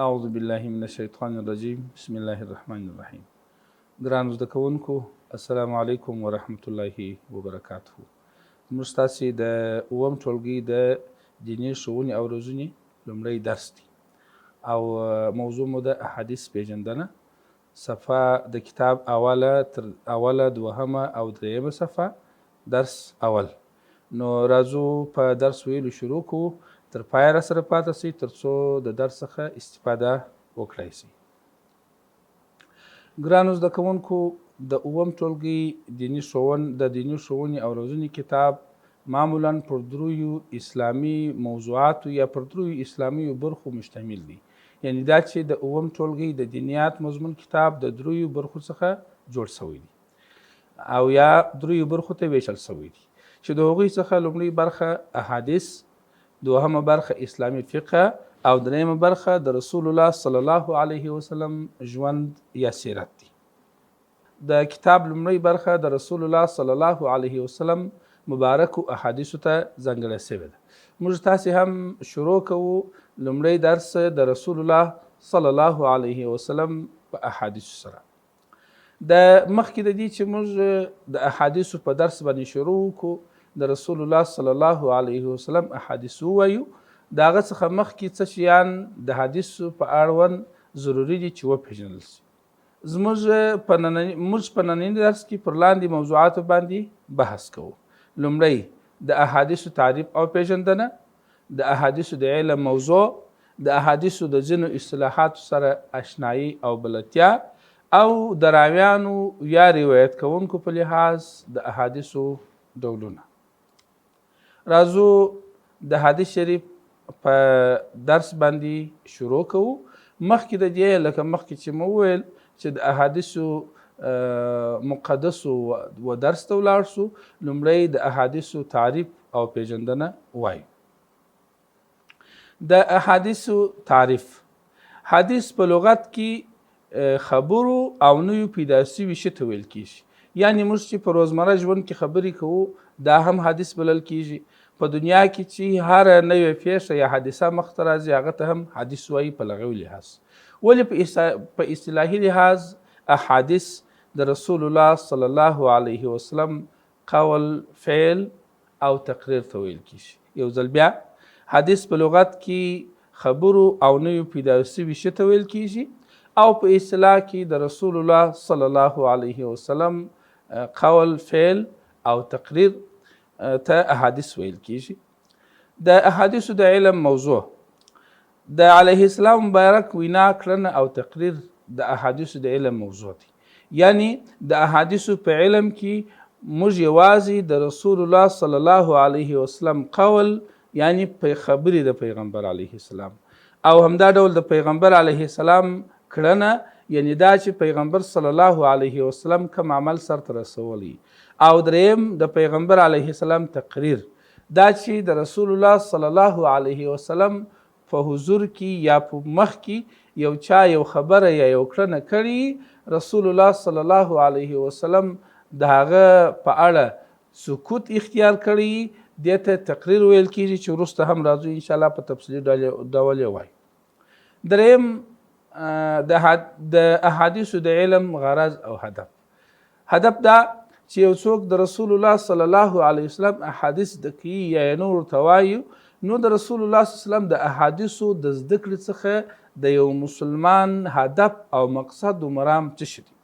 اعوذ بالله من الشیطان الرجیم بسم الله الرحمن الرحیم. ګرانو زده کوونکو السلام علیکم ورحمة الله وبرکاته. موږ ستاسې د اووم ټولګي د دیني ښوونې او روزنې لومړی درس دی او موضوع مو د احادیث پیژندنه، صفحه د کتاب اوله دوهمه او دریمه صفحه درس اول. نو راځو په درس ویلو شروع کوو، تر پایه راسره پاته سئ تر څو د درس څخه استفاده وکړای سئ. ګرانو زده کوونکو د اووم ټولګي د دیني ښوونې او روزنې کتاب معمولا پر دریو اسلامي موضوعاتو یا پر دریو اسلامي برخو مشتمل دی. یعنی دا چې د اووم ټولګي د دینیات مضمون کتاب د دریو برخو څخه جوړ شوی دی او یا دریو برخو ته ویشل شوی دی چې د هغوی څخه لومړی برخه احادیث، دوهمه برخه اسلامي فقه او دریمه برخه د رسول الله صلی الله علیه وسلم ژوند یا سیرت دی. د کتاب لومړی برخه د رسول الله صلی الله علیه وسلم مبارکو احادیثو ته ځانګړې شوې ده. موږ تاسې هم شروع کوو لومړی درس د رسول الله صلی الله علیه وسلم په احادیثو سره. د مخکې د دې چې موږ د احادیثو په درس باندې شروع وکړو د رسول الله صلی الله علیه وسلم احادیث ووایو، د هغه څخه مخکې څه شیان د حدیثو په اړوند ضروري دي چې وپېژندل شي. موږ په ننني درس کې پر لاندې موضوعاتو باندې بحث کوو. لومړی د احادیثو تعریف او پیژندنه، د احادیثو د علم موضوع، د احادیثو د ځینو اصطلاحاتو سره اشنایي او بلدتیا او د راویانو یا روایت کوونکو په لحاظ د احادیثو ډولونه. راځو د حدیث شریف په درس باندې شروع کوو. مخکې د دې لکه مخکې چې مو وویل چې د احادیثو مقدسو و درس ته ولاړ شو، لومړی د احادیثو تعریف او پیژندنه وایو. د احادیثو تعریف: حدیث په لغت کې خبرو او نویو پیدا شوي شي ته ویل کیږي. یعنی موږ چې په روزمره ژوند کې خبرې کوو دا هم حدیث بلل کیږي. په دنیا کې چې هر نوې پیښه یا حادثه مخته راځي هغه ته هم حدیث وایي په لغوي لحاظ. ولې په اصطلاحي لحاظ احادیث د رسول الله صلی الله علیه وسلم قول، فعل او تقریر ته ویل کیږي. یو ځل بیا، حدیث په لغت کې خبرو او نویو پیدا شوي شي ته ویل کیږي او په اصطلاح کې د رسول الله صلی الله علیه وسلم قول، فعل او تقریر ته احادیث ویل کیږي. د احادیثو د علم موضوع: د علیه السلام مبارک وینا، کړنه او تقریر د احادیثو د علم موضوع دی. یعنی د احادیثو په علم کې موږ یوازې د رسول الله صلی الله علیه وسلم قول یعنی خبرې د پیغمبر علیه السلام او همدا ډول د پیغمبر علیه السلام کړنه یعنی دا چې پیغمبر صلی الله علیه وسلم کوم عمل سرته رسولی، او دریم د پیغمبر علیه السلام تقریر دا چې د رسول الله صلی الله علیه وسلم په حضور کې یا په مخ کې یو چا یو خبره یا یو کړنه کړي، رسول الله صلی الله علیه وسلم د هغه په اړه سکوت اختیار کړي، دې ته تقریر ویل کیږي چې وروسته هم راځو انشاءالله په تفصیلي ډول یې وایو. دریم د احادیثو د علم غرض او هدف. هدف دا چې یو څوک د رسول الله صلی الله علیه وسلم احادیث زده کوي یا یې نورو ته وایي، نو د رسول الله صلی الله علیه وسلم د احادیثو د زده کړې څخه د یو مسلمان هدف او مقصد و مرام څه شي دي؟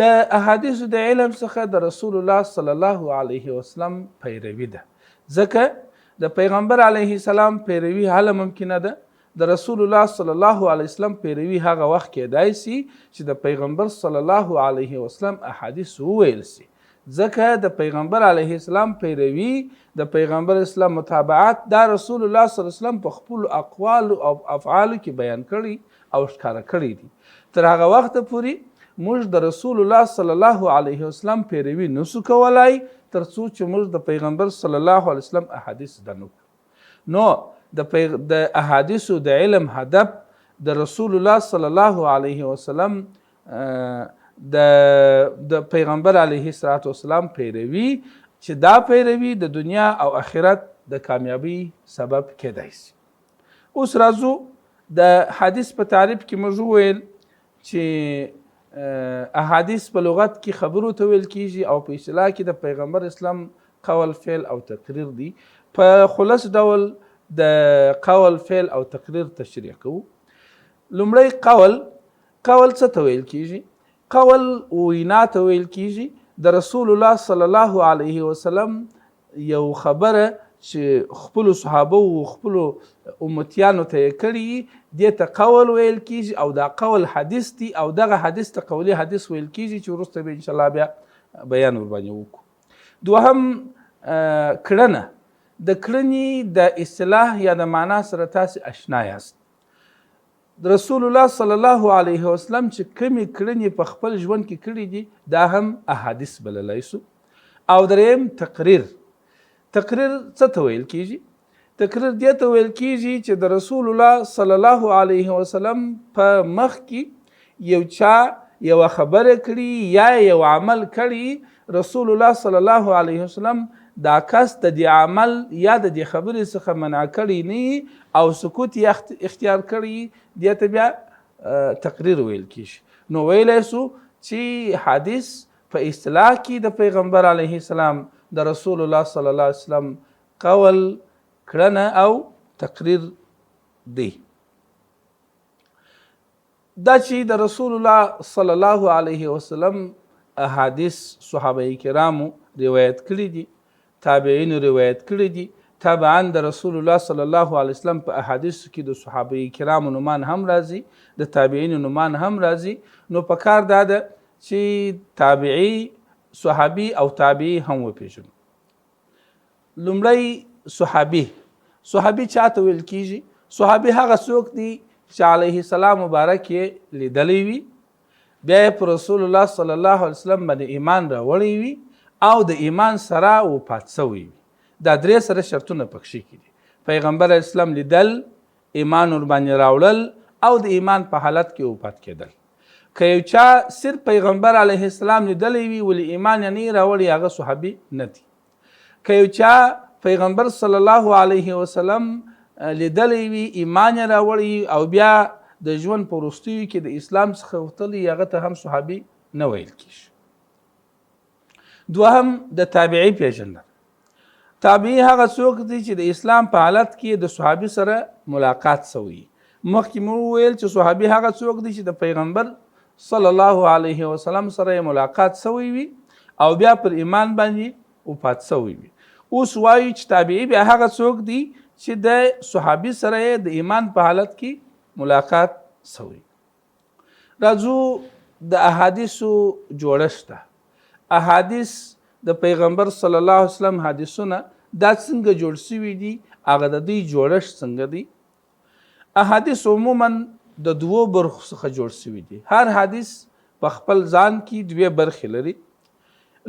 د احادیثو د علم څخه د رسول الله صلی الله علیه وسلم پیروي ده. ځکه د پیغمبر علیه السلام پیروي هله ممکنه ده، د رسول الله صلی الله علیه وسلم پیروي هغه وخت کېدای شي چې د پیغمبر صلی الله علیه وسلم احادیث وویل شي. ځکه د پیغمبر علیه السلام پیروي، د پیغمبر اسلام متابعت دا رسول الله صلی الله علیه وسلم په خپلو اقوالو او افعالو کې بیان کړي او ښکاره کړي دي. تر هغه وخته پورې موږ د رسول الله صلی الله علیه وسلم پیروي نشو کولای تر څو چې موږ د پیغمبر صلی الله علیه وسلم احادیث زده نه کړو. نو د احادیثو د علم هدف د رسول الله صلی الله علیه وسلم د پیغمبر علیه السلام پیروي چې دا پیروي د دنیا او آخرت د کامیابی سبب کېدای شي. اوس راځو د حدیث په تعریف کې موږ وویل چې احادیث په لغت کې خبرو ته ویل کیږي او په اصطلاح کې د پیغمبر اسلام قول فعل او تقریر دي. په خلاص ډول د قول فعل او تقریر تشریح کوو. لومړی قول څه ته ویل کیږي؟ قول وینا ته ویل کیږي. د رسول الله صلی الله علیه وسلم یو خبره چې خپل صحابه او خپل امتیانو ته یې کړي دې ته قول ویل کیږي او دا قول حدیث دی او دغه حدیث ته قولی حدیث ویل کیږي چې وروسته به ان شاء الله بیا بیان ورباندې وکړو. دوهم کړنه. د کړنې د اصطلاح یا د معنا سره تاسې اشنا یاست. رسول الله صلی الله علیه وسلم چې کومې کړنې په خپل ژوند کې کړي دي دا هم احادیث بللی سو. او دریم تقریر. تقریر څه ته ویل کیږي؟ تقریر دې ته ویل کیږي چې د رسول الله صلی الله علیه وسلم په مخ کې یو چا یوه خبره کړي یا یو عمل کړي، رسول الله صلی الله علیه وسلم دا کس د دې عمل یا د دې خبرې څخه منع کړي نه او سکوت یې اختیار کړي، دې ته بیا تقریر ویل کیږي. نو ویلی سو چې حدیث په اصطلاح کې د پیغمبر علیه السلام د رسول الله صلی الله علیه وسلم قول، کړنه او تقریر دی. دا چې د رسول الله صلی الله علیه وسلم احادیث صحابه کرامو روایت کړي دي، تابعینو روایت کړي دي. طبعا د رسول الله صلی الله علیه وسلم په احادیثو کې د صحابه کرامو نومان هم راځي، د تابعینو نومان هم راځي. نو په کار دا ده چې تابعی، صحابي او تابعی هم وپېژنو. لومړی صحابي چاته ویل کیږي؟ صحابي هغه څوک دی چې علیه السلام مبارک یې لیدلی وي، بیا یې په رسول الله صلی الله علیه وسلم باندې ایمان راوړی وي او د ایمان سره وفات سوی وي. دا درې سره شرطونه پکښې کې دي: پیغمبر اسلام لیدل، ایمان ورباندې راوړل او د ایمان په حالت کې وفات کېدل. که یو چا صرف پیغمبر علیه السلام لیدلی وي ولی ایمان یې نه راوړي، هغه صحابي نه دی. که یو چا پیغمبر صلی الله علیه وسلم لیدلی وي، ایمان یې راوړي او بیا د ژوند په وروستیو کې د اسلام څخه وتلی، هغه ته هم صحابي نه ویل کېږي. دوهم د تابعی پیژندل. تابعی هغه څوک دی چې د اسلام په حالت کې د صحابي سره ملاقات سوی. مخکې مو ویل چې صحابي هغه څوک دی چې د پیغمبر صلی الله علیه وسلم سره ملاقات سوی وي او بیا پر ایمان باندې وفات سوی وي. اوس وایو چې تابعی بیا هغه څوک دی چې د صحابي سره د ایمان په حالت کې ملاقات سوی. راځو د احادیثو جوړښت ته. احادیث د پیغمبر صلی الله علیه وسلم حدیثونه دا څنګه جوړ شوي دي، هغه د دوی جوړښت څنګه دی. احادیث عموما د دوو برخو څخه جوړ شوي دي. هر حدیث په خپل ځان کې دوې برخې لري.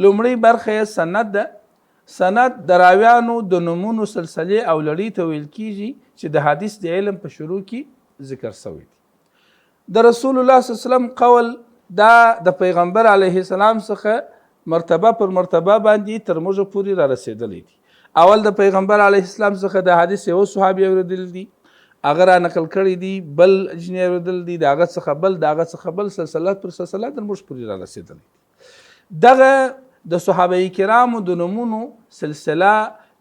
لومړی برخه یې سند ده. سند د راویانو د نومونو سلسلې او لړۍ ته ویل کیږي چې د حدیث د علم په شروع کې ذکر شوی دی. د رسول الله صلی الله علیه وسلم قول دا د پیغمبر علیه السلام څخه مرتبه پر مرتبه باندې تر موږ پورې را رسېدلی دي. اول د پیغمبر علیه السلام څخه د حدیث یو صحابي اورېدلی دي، هغه را نقل کړی دي، بل جنې اورېدلی دي، د هغه څخه بل، د هغه څخه بل، سلسله پر سلسله تر موږ پورې را رسېدلی دي. دغه د صحابه کرامو د نومونو سلسله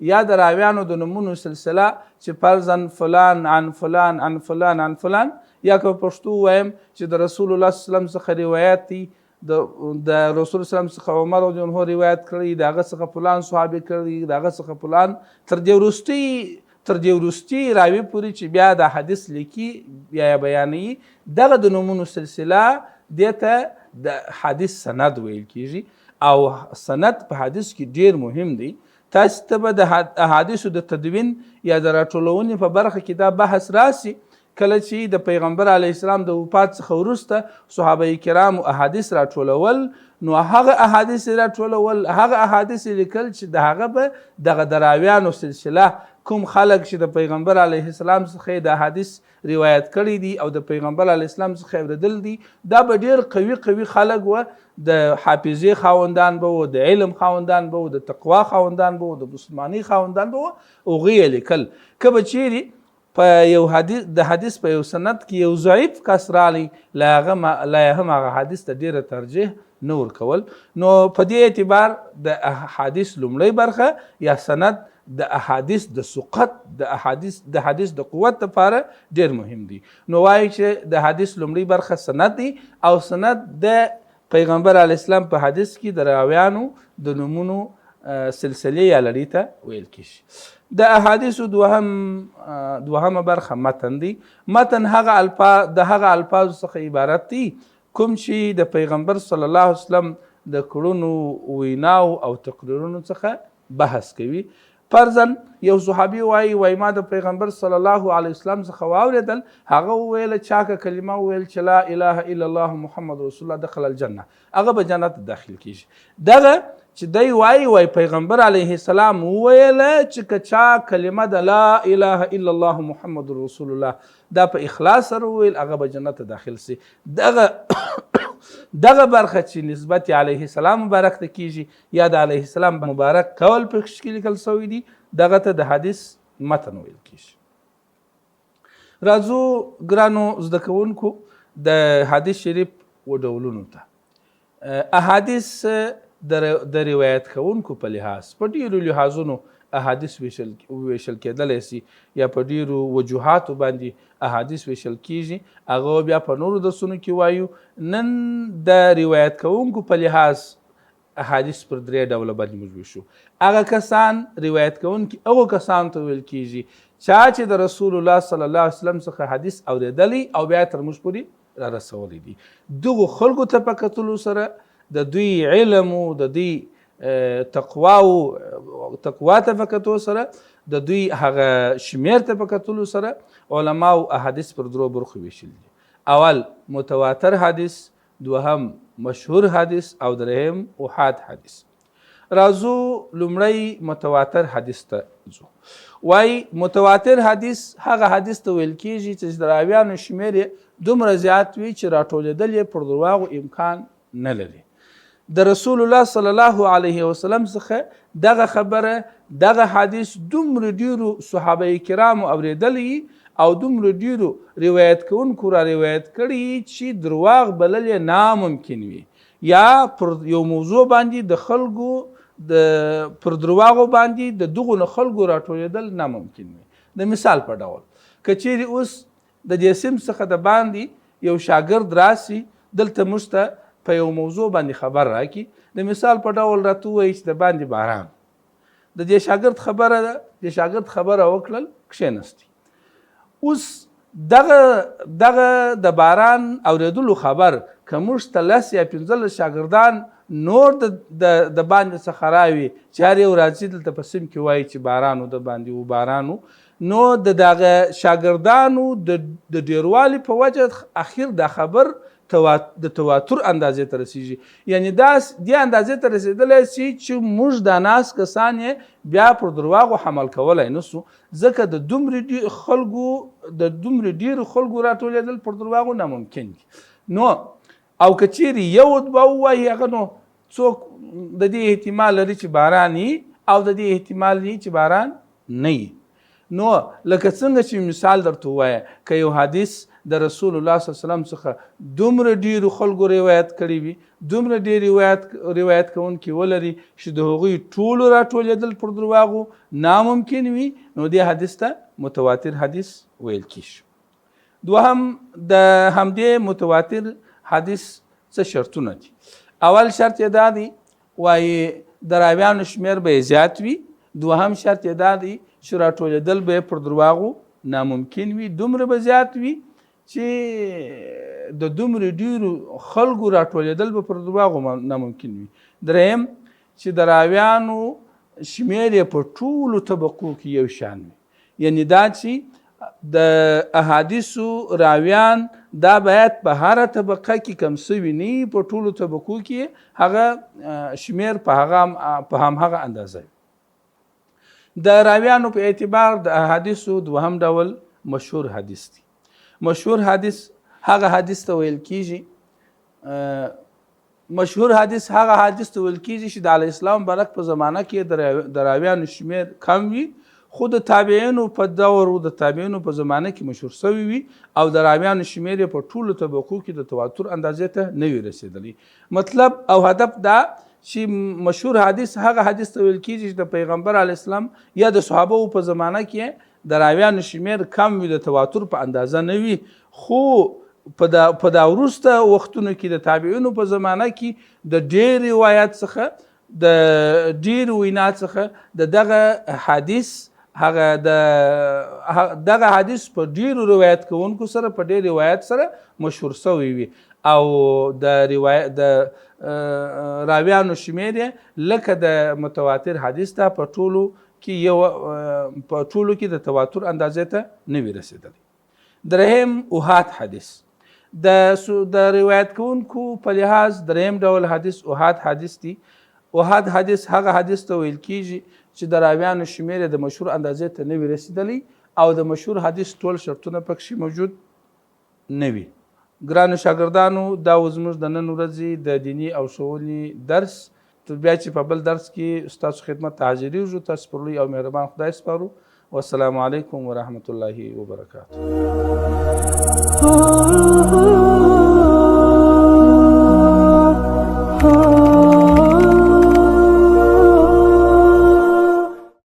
یا د راویانو د نومونو سلسله چې فرضاً فلان عن فلان عن فلان عن فلان، یا که پښتو وایم چې د رسول الله صلی الله علیه وسلم څخه روایت دي، د رسول الله صلی الله علیه وسلم څخه عمر رضی الله عنه روایت کړی، د هغه څخه فلان صحابي کړی، د هغه څخه فلان تر دې وروستي راوي پورې چې بیا د حدیث لیکي بیا بیانوي، دغه د نومونو سلسله دې ته د حدیث سند ویل کیږي. او سند په حدیث کې ډیر مهم دی. تاسو ته به د احادیثو د تدوین یا د راټولونې په برخه کې دا بحث راسي، کله چې د پیغمبر علیه السلام د وفات څخه وروسته صحابه کرامو احادیث راټولول، نو هغه احادیث راټولول، هغه احادیث لیکل چې د هغه به دغه د راویانو سلسله کوم خلک چې د پیغمبر علیه السلام څخه د احادیث روایت کړي دي او د پیغمبر علیه السلام څخه اورېدل دي، دا به ډېر قوي خلک و، د حافظې خاوندان به و، د علم خاوندان به و، د تقوا خاوندان به و، د مسلمانۍ خاوندان به و، هغوی یې لیکل. که به چیرې په یو حدیث د حدیث په یو سند کې یو ضعیف کس رالی لا هم هغه حدیث ته ډیره ترجیح نه ورکول. نو په دې اعتبار د احادیث لومړی برخه یا سند د احادیث د سقط د حدیث د قوت لپاره ډیر مهم دي. نو وایي چې د حدیث لومړی برخه سند دی او سند د پیغمبر علیه السلام په حدیث کې د راویانو د نومونو سلسله یا لړۍ ته ویل کیږي. د احادیثو دوهمه برخه متن دی. متن د هغه الفاظو څخه عبارت دی کوم چې د پیغمبر صلی الله علیه وسلم د کړنو ویناو او تقریرونو څخه بحث کوي. فرضاً یو صحابي وایي ما د پیغمبر صلی الله علیه وسلم څخه واوریدل هغه وویل چاکه کلمه وویل چې لا اله الا الله محمد رسول الله دخل الجنه هغه به جنت داخل کیږي. دغه چې دی وایي پیغمبر علیه السلام وویل چې که چا کلمه د لا اله الا الله محمد رسول الله دا په اخلاص سره وویل هغه به جنت داخل سي. دغه برخه چې نسبت علیه السلام مبارک ته کیږي یا د علیه السلام مبارک کول په کې لیکل شوی دي دغه ته د حدیث متن ویل کیږي. راځو ګرانو زده کوونکو د حدیث شریف و ډولونو ته. احادیث د روایت کوونکو په لحاظ په ډیرو لحاظونو احادیث ویشل کېدلی سي یا په ډیرو وجوهاتو باندې احادیث ویشل کیږي. هغه بیا په نورو درسونو کې وایو. نن د روایت کوونکو په لحاظ احادیث پر درې ډوله باندې موږ ویشو. هغه کسان روایت کوونکي هغو کسانو ته ویل کیږي چې د رسول الله صلی الله علیه وسلم څخه حدیث اوریدلی او بیا تر موږ پورې را رسولی دي. دغو خلکو ته په کتلو سره د دوی علم او د دوی تقوا ته په کتو سره د دوی هغه شمیر ته په کتلو سره علماو احادیث پر درو برخو ویشل دي. اول متواتر حدیث، دوهم مشهور حدیث او دریم احاد حدیث. راځو لومړی متواتر حدیث ته ځو. وایي متواتر حدیث هغه حدیث ته ویل کیږي چې د راویانو شمیر یې دومره زیات وي چې راټولېدل یې پر درواغو امکان نه لري. د رسول الله صلی الله علیه وسلم څخه دغه خبره دغه حدیث دومره ډیرو صحابه کرامو اوریدلی او دومره ډیرو روایت کوونکو را روایت کړي چې درواغ بلل یې ناممکن وي یا پر یو موضوع باندې د خلکو پر درواغو باندې د دغو خلکو راټولېدل ناممکن وي. د مثال په ډول که چیرې اوس د دې سیم څخه د باندې یو شاګرد راسي دلته موږ ته په یو موضوع باندې خبر راکړي. د مثال په ډول راته ووایي چې د باندې باران د دې شاګرد خبره ده. د شاګرد خبره وکړل کښېنستی. اوس دغه د باران اوریدلو خبر که موږ ته 10 یا 15 شاګردان نور د باندې څخه راوي چې هر یو راځي دلته په سیم کې وایي چې بارانو د باندې و بارانو نو د دغه شاګردانو د ډیروالي په وجه اخیر دا خبر د تواتر اندازې ته رسیږي. یعنی دې اندازې ته رسېدلی سي چې موږ دا ناس کسان یې بیا پر درواغو حمل کولی نسو ځکه د دومره ډیرو خلکو راټولېدل پر درواغو ناممکن دي. نو او که چیرې یو دوه ووایي هغه نو څوک د دې احتمال لري چې باران وي او د دې احتمال وي چې باران نه وي. نو لکه څنګه چې مثال درته ووایه که یو حدیث د رسول الله صلی الله علیه وسلم څخه دومره ډیرو خلکو روایت کړي وي دومره ډیر روایت کوونکي ولري چې د هغوی ټولو راټولېدل پر درواغو ناممکن وي نو دې حدیث ته متواتر حدیث ویل کیږي. دوهم د همدې متواتر حدیث څه شرطونه دي. اول شرط یې دا دی وایي د راویانو شمیر به یې زیات وي. دوهم شرط یې دا دی چې راټولېدل به یې پر درواغو ناممکن وي دومره به زیات وي چې د دومره ډیرو خلکو راټولېدل به پر درواغو ناممکن وي. دریم چې د راویانو شمیر یې په ټولو طبقو کې یو شان وي. یعنی دا چې د احادیثو راویان دا باید په هره طبقه کې کم سوي نه وي په ټولو طبقو کې هغه شمیر په همهغه اندازه وي. د راویانو په اعتبار د احادیثو دوهم ډول مشهور حدیث دی. مشهور حدیث هغه حدیث ته ویل کیږي مشهور حدیث هغه حدیث ته ویل کیږي چې د علیه السلام مبارک په زمانه کې د راویانو شمیر کم وي خو د تابعینو په دور او د تابعینو په زمانه کې مشهور شوی وي او د راویانو شمیر یې په ټولو طبقو کې د تواتر اندازې ته نه وي رسېدلی. مطلب او هدف دا چې مشهور حدیث هغه حدیث ته ویل کېږي چې د پیغمبر علیه السلام یا د صحابه په زمانه کې د راویانو شمیر کم وي، د تواتر په اندازه نه وي. خو په دا وروسته وختونو کې د تابعینو په زمانه کې د ډېر روایت څخه د ډېر وینا څخه دغه حدیث دغه حدیث په ډېرو روایت کوونکو سره په ډېر روایت سره مشهور شوی وي او د راویانو شمیر یې لکه د متواتر حدیث ته په ټولو کې د تواتر اندازې ته نه وي رسېدلی. درهم احاد حدیث د روایت کوونکو په لحاظ دریم ډول حدیث احاد حدیث دی. احاد حدیث هغه حدیث ته ویل کېږي چې د راویانو شمیر د مشهور اندازې ته نه وي رسېدلی او د مشهور حدیث ټول شرطونه پکښې موجود نه وي. ګرانو شاګردانو، دا زموږ د نن ورځې د دیني او ښوونې درس. بیا چې په بل درس کې ستاسو خدمت ته حاضرېږو. تاسو پر لوی او مهربان خدای سپارو. والسلام علیکم ورحمة الله وبرکاته.